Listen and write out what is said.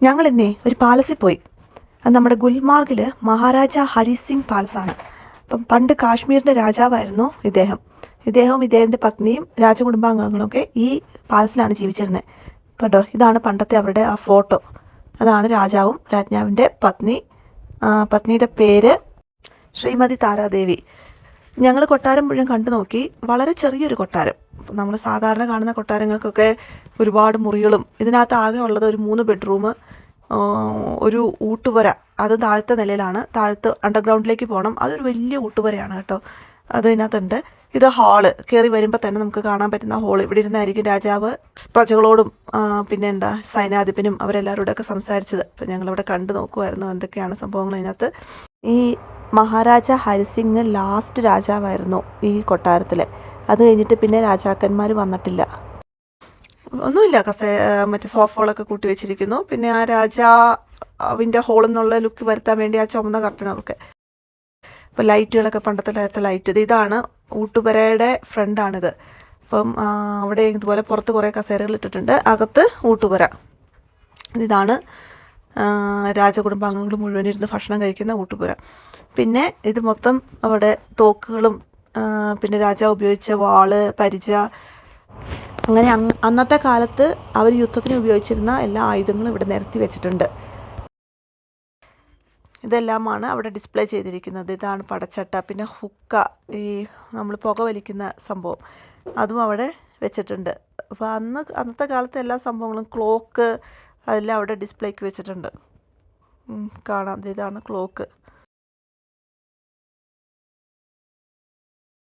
ഞങ്ങളിന്നേ ഒരു പാലസിൽ പോയി. അത് നമ്മുടെ ഗുൽമാർഗിൽ മഹാരാജ ഹരി സിംഗ് പാലസാണ്. അപ്പം പണ്ട് കാശ്മീരിൻ്റെ രാജാവായിരുന്നു ഇദ്ദേഹവും ഇദ്ദേഹത്തിൻ്റെ പത്നിയും രാജകുടുംബാംഗങ്ങളൊക്കെ ഈ പാലസിലാണ് ജീവിച്ചിരുന്നത്. കേട്ടോ, ഇതാണ് പണ്ടത്തെ അവരുടെ ആ ഫോട്ടോ. അതാണ് രാജാവും രാജ്ഞാവിൻ്റെ പത്നിയുടെ പേര് ശ്രീമതി താരാദേവി. ഞങ്ങൾ കൊട്ടാരം മുഴുവൻ കണ്ടു നോക്കി. വളരെ ചെറിയൊരു കൊട്ടാരം. നമ്മൾ സാധാരണ കാണുന്ന കൊട്ടാരങ്ങൾക്കൊക്കെ ഒരുപാട് മുറികളും, ഇതിനകത്ത് ആകെ ഉള്ളത് ഒരു 3 ബെഡ്റൂം, ഒരു ഊട്ടുപുര. അത് താഴത്തെ നിലയിലാണ്. താഴത്ത് അണ്ടർഗ്രൗണ്ടിലേക്ക് പോകണം. അതൊരു വലിയ ഊട്ടുപുരയാണ് കേട്ടോ. അത് ഇതിനകത്തുണ്ട്. ഇത് ഹാള്. കയറി വരുമ്പോൾ തന്നെ നമുക്ക് കാണാൻ പറ്റുന്ന ഹോൾ. ഇവിടെ ഇരുന്നായിരിക്കും രാജാവ് പ്രജകളോടും പിന്നെ സൈന്യാധിപനും അവരെല്ലാവരോടൊക്കെ സംസാരിച്ചത്. അപ്പം ഞങ്ങളിവിടെ കണ്ടു നോക്കുമായിരുന്നു എന്തൊക്കെയാണ് സംഭവങ്ങൾ ഇതിനകത്ത്. ഈ മഹാരാജ ഹരിസിംഗ് ലാസ്റ്റ് രാജാവായിരുന്നു ഈ കൊട്ടാരത്തിൽ. അത് കഴിഞ്ഞിട്ട് പിന്നെ രാജാക്കന്മാർ വന്നിട്ടില്ല. ഒന്നുമില്ല, മറ്റേ സോഫകളൊക്കെ കൂട്ടി വെച്ചിരിക്കുന്നു. പിന്നെ ആ രാജാവിൻ്റെ ഹോളിൽ നിന്നുള്ള ലുക്ക് വരുത്താൻ വേണ്ടി ആ ചുമന്ന കർട്ടനൊക്കെ. ഇപ്പോൾ ലൈറ്റുകളൊക്കെ പണ്ടത്തെ ലൈറ്റ്. ഇതാണ് ഊട്ടുപുരയുടെ ഫ്രണ്ടാണിത്. അപ്പം അവിടെ ഇതുപോലെ പുറത്ത് കുറേ കസേരകൾ ഇട്ടിട്ടുണ്ട്. അകത്ത് ഊട്ടുപുര. ഇതാണ് രാജകുടുംബാംഗങ്ങൾ മുഴുവൻ ഇരുന്ന് ഭക്ഷണം കഴിക്കുന്ന ഊട്ടുപുര. പിന്നെ ഇത് മൊത്തം അവിടെ തോക്കുകളും പിന്നെ രാജാവ് ഉപയോഗിച്ച വാള്, പരിച, അങ്ങനെ അന്നത്തെ കാലത്ത് അവർ യുദ്ധത്തിന് ഉപയോഗിച്ചിരുന്ന എല്ലാ ആയുധങ്ങളും ഇവിടെ നിരത്തി വെച്ചിട്ടുണ്ട്. ഇതെല്ലാമാണ് അവിടെ ഡിസ്പ്ലേ ചെയ്തിരിക്കുന്നത്. ഇതാണ് പടച്ചട്ട. പിന്നെ ഹുക്ക, ഈ നമ്മൾ പുക വലിക്കുന്ന സംഭവം, അതും അവിടെ വെച്ചിട്ടുണ്ട്. അപ്പോൾ അന്നത്തെ കാലത്തെ എല്ലാ സംഭവങ്ങളും, ക്ലോക്ക്, അതെല്ലാം അവിടെ ഡിസ്പ്ലേക്ക് വെച്ചിട്ടുണ്ട്. കാണാം. ഇതാണ് ക്ലോക്ക്.